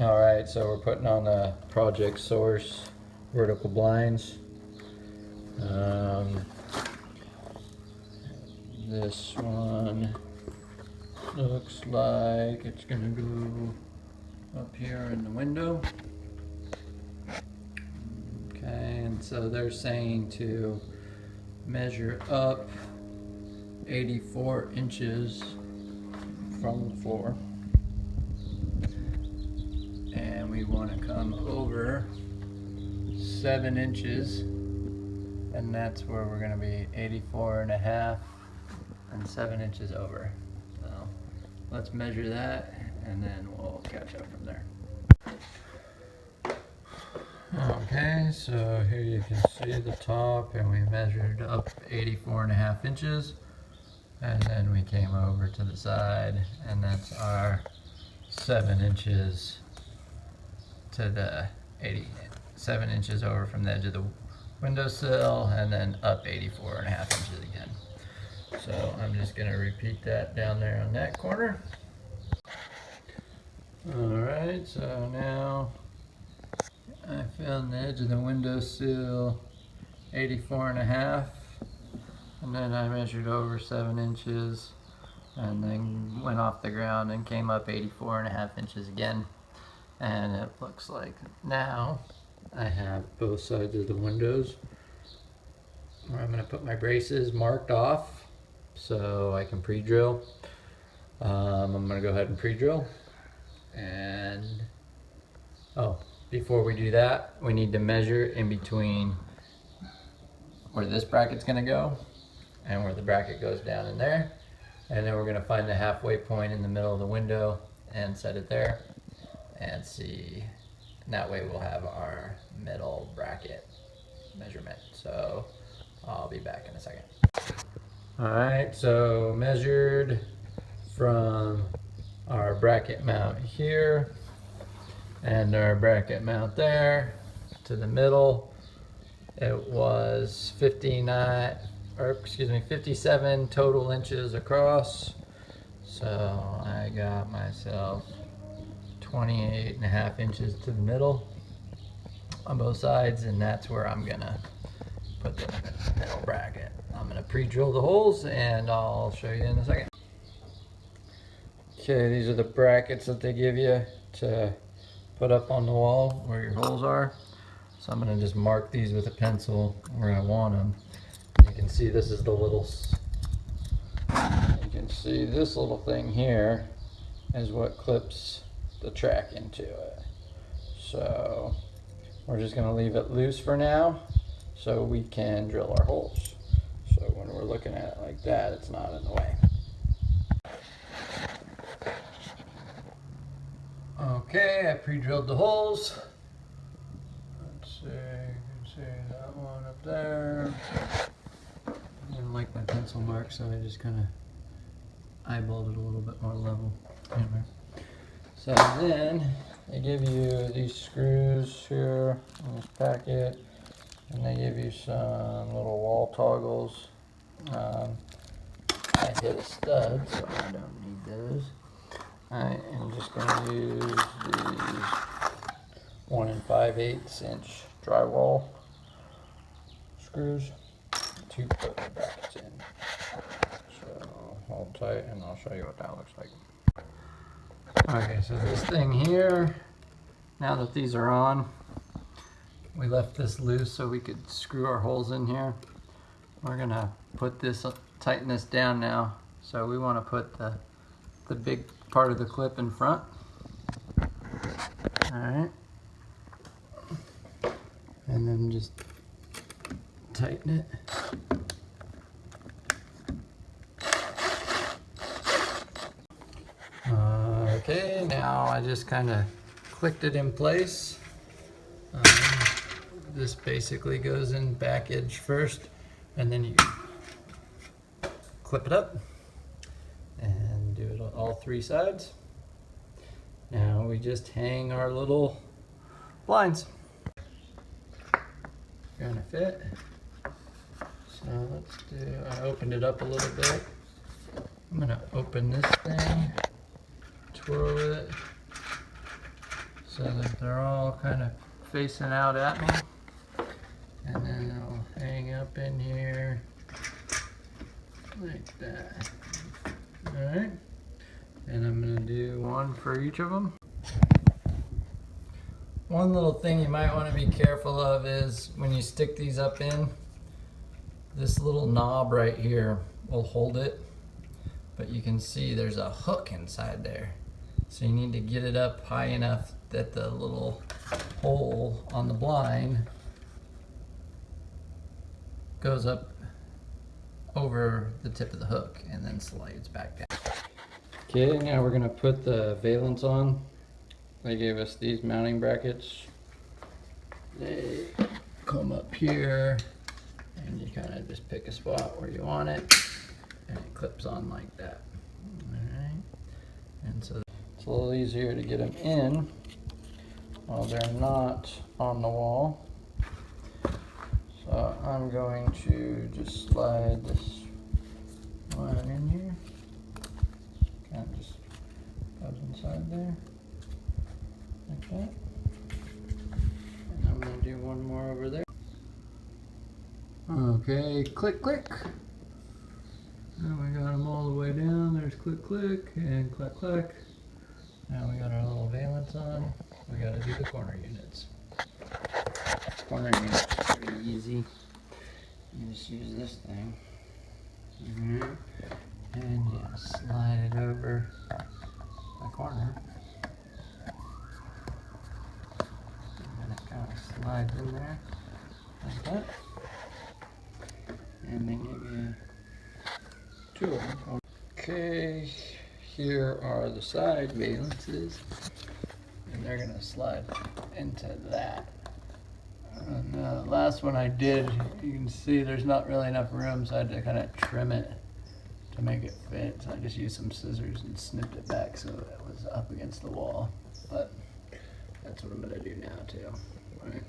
Alright, so we're putting on the Project Source vertical blinds. This one looks like it's gonna go up here in the window. Okay, and so they're saying to measure up 84 inches from the floor. And we want to come over 7 inches, and that's where we're going to be 84 and a half and 7 inches over. So let's measure that and then we'll catch up from there. Okay, so here you can see the top, and we measured up 84 and a half inches, and then we came over to the side, and that's our 7 inches to the 87 inches over from the edge of the windowsill, and then up 84 and a half inches again. So I'm just going to repeat that down there on that corner. Alright, so now I found the edge of the windowsill 84 and a half, and then I measured over 7 inches, and then went off the ground and came up 84 and a half inches again. And it looks like now I have both sides of the windows where I'm going to put my braces marked off so I can pre-drill. I'm going to go ahead and pre-drill. And before we do that, we need to measure in between where this bracket's going to go and where the bracket goes down in there. And then we're going to find the halfway point in the middle of the window and set it there and see. And that way we'll have our middle bracket measurement. So I'll be back in a second. Alright, so measured from our bracket mount here and our bracket mount there to the middle, it was 57 total inches across. So I got myself 28 and a half inches to the middle on both sides, and that's where I'm gonna put the middle bracket. I'm gonna pre-drill the holes and I'll show you in a second. Okay, these are the brackets that they give you to put up on the wall where your holes are. So I'm gonna just mark these with a pencil where I want them. You can see this is the little, you can see this little thing here is what clips the track into it. So we're just gonna leave it loose for now so we can drill our holes. So when we're looking at it like that, it's not in the way. Okay, I pre-drilled the holes. Let's see, you can see that one up there. I didn't like my pencil mark, so I just kind of eyeballed it a little bit more level. Anyway. So then they give you these screws here in this packet, and they give you some little wall toggles. I hit a stud, so I don't need those. I am just going to use these 1 5/8 inch drywall screws to put the brackets in. So hold tight and I'll show you what that looks like. Okay, so this thing here, now that these are on, we left this loose so we could screw our holes in here. We're gonna put this, tighten this down now. So we want to put the big part of the clip in front. Alright. And then just tighten it. Okay, now I just kind of clicked it in place. This basically goes in back edge first, and then you clip it up and do it on all 3 sides. Now we just hang our little blinds. Gonna fit. So let's do, I opened it up a little bit. I'm gonna open this thing, twirl it so that they're all kind of facing out at me. And then I'll hang up in here like that. Alright. And I'm going to do one for each of them. One little thing you might want to be careful of is when you stick these up in, this little knob right here will hold it, but you can see there's a hook inside there. So you need to get it up high enough that the little hole on the blind goes up over the tip of the hook and then slides back down. Okay, now we're going to put the valence on. They gave us these mounting brackets. They come up here and you kind of just pick a spot where you want it and it clips on like that. Alright, and so it's a little easier to get them in while they're not on the wall. So I'm going to just slide this one in here. Kind of just goes inside there, like that. And I'm going to do one more over there. Okay, click, click. And we got them all the way down. There's click, click, and clack, clack. Now we got our little valence on. We got to do the corner units. Corner units are pretty easy. You just use this thing. And yeah, slide it over the corner. And then it kind of slides in there like that. And they give you two of them. Okay, here are the side valences. And they're going to slide into that. And the last one I did, you can see there's not really enough room, so I had to kind of trim it to make it fit. So I just used some scissors and snipped it back so it was up against the wall. But that's what I'm going to do now too. Right.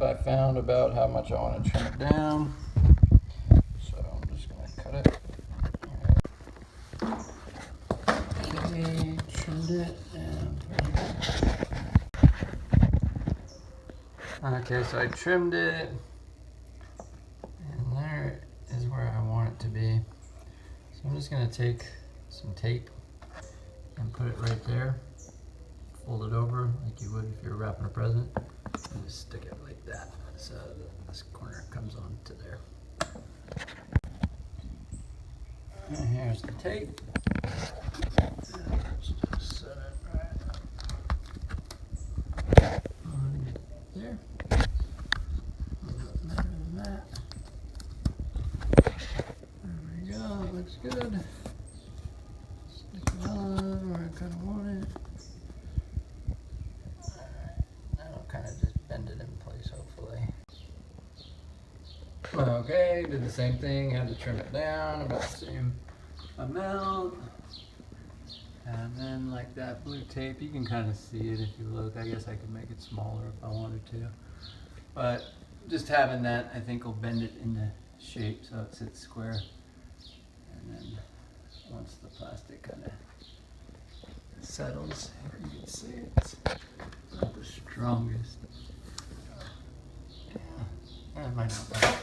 I found about how much I want to trim it down. So I'm just going to cut it. Okay, trimmed it and put it back. Okay, so I trimmed it, and there is where I want it to be. So I'm just going to take some tape and put it right there, fold it over like you would if you were wrapping a present, and just stick it like that so that this corner comes on to there. And here's the tape. Let's just set it right on there. There we go, it looks good. Stick it on where I kind of want it. Alright, that'll kind of just bend it in place hopefully. Okay, did the same thing, had to trim it down about the same amount. And then like that blue tape, you can kind of see it if you look. I guess I could make it smaller if I wanted to. But just having that, I think will bend it into shape so it sits square. And then once the plastic kind of settles, you can see it's not the strongest. Yeah, it might not work.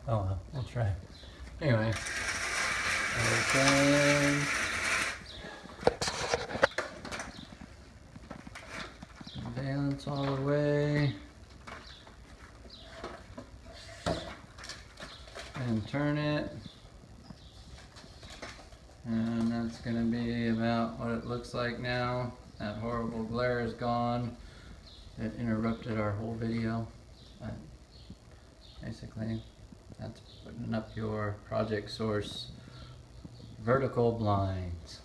Oh well, we'll try. Anyway, okay. Valence all the way. And turn it. And that's going to be about what it looks like now. That horrible glare is gone. It interrupted our whole video. But basically, that's putting up your Project Source vertical blinds.